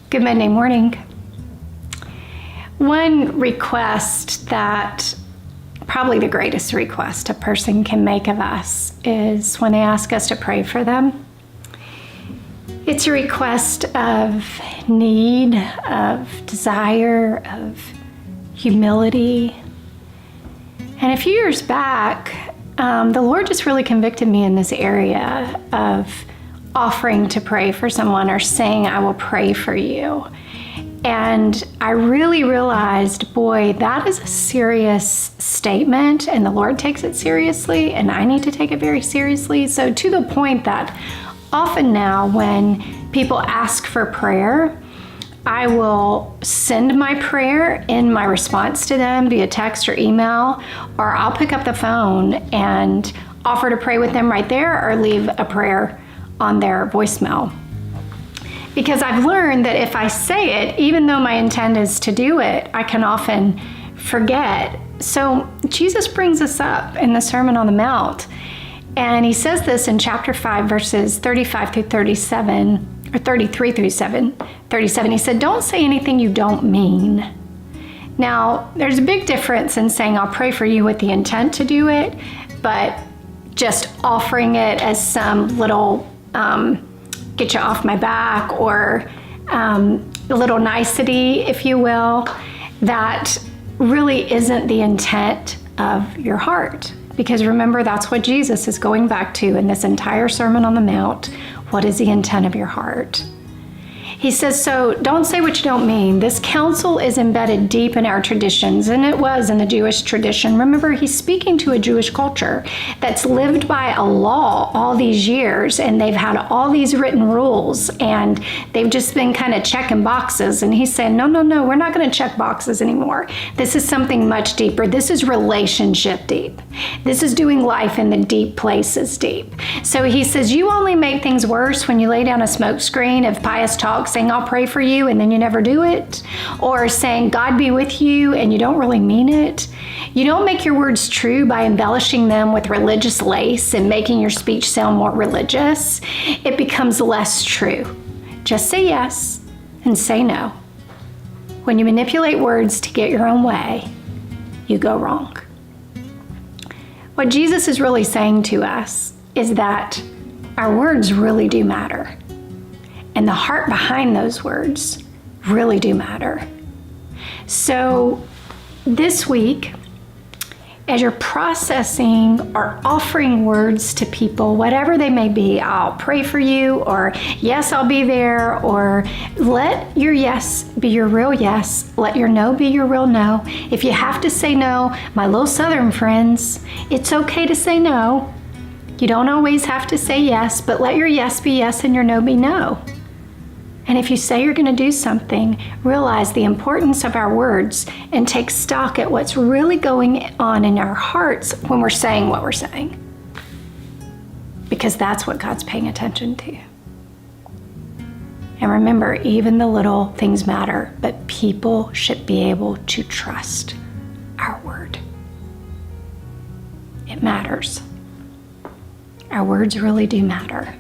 Good Monday morning. One request that, probably the greatest request a person can make of us, is when they ask us to pray for them. It's a request of need, of desire, of humility. And a few years back, the Lord just really convicted me in this area of offering to pray for someone or saying, I will pray for you. And I really realized, boy, that is a serious statement, and the Lord takes it seriously, and I need to take it very seriously. So to the point that often now when people ask for prayer, I will send my prayer in my response to them via text or email, or I'll pick up the phone and offer to pray with them right there or leave a prayer on their voicemail. Because I've learned that if I say it, even though my intent is to do it, I can often forget. So Jesus brings us up in the Sermon on the Mount, and he says this in chapter 5, verses 35 through 37, or 33 through 37. He said, don't say anything you don't mean. Now, there's a big difference in saying, I'll pray for you with the intent to do it, but just offering it as some little get you off my back, or a little nicety, if you will, that really isn't the intent of your heart. Because remember, that's what Jesus is going back to in this entire Sermon on the Mount. What is the intent of your heart? He says, so don't say what you don't mean. This counsel is embedded deep in our traditions, and it was in the Jewish tradition. Remember, he's speaking to a Jewish culture that's lived by a law all these years, and they've had all these written rules, and they've just been kind of checking boxes. And he's saying, no, we're not going to check boxes anymore. This is something much deeper. This is relationship deep. This is doing life in the deep places deep. So he says, you only make things worse when you lay down a smoke screen of pious talk saying, I'll pray for you, and then you never do it, or saying, God be with you, and you don't really mean it. You don't make your words true by embellishing them with religious lace and making your speech sound more religious. It becomes less true. Just say yes and say no. When you manipulate words to get your own way, you go wrong. What Jesus is really saying to us is that our words really do matter. And the heart behind those words really do matter. So this week, as you're processing or offering words to people, whatever they may be, I'll pray for you, or yes, I'll be there, or let your yes be your real yes. Let your no be your real no. If you have to say no, my little Southern friends, it's okay to say no. You don't always have to say yes, but let your yes be yes and your no be no. And if you say you're going to do something, realize the importance of our words and take stock at what's really going on in our hearts when we're saying what we're saying. Because that's what God's paying attention to. And remember, even the little things matter, but people should be able to trust our word. It matters. Our words really do matter.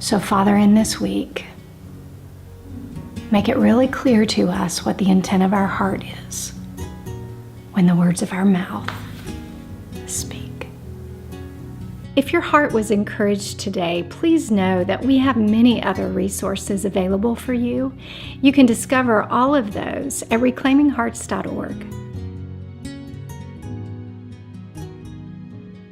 So, Father, in this week, make it really clear to us what the intent of our heart is when the words of our mouth speak. If your heart was encouraged today, please know that we have many other resources available for you. You can discover all of those at reclaiminghearts.org.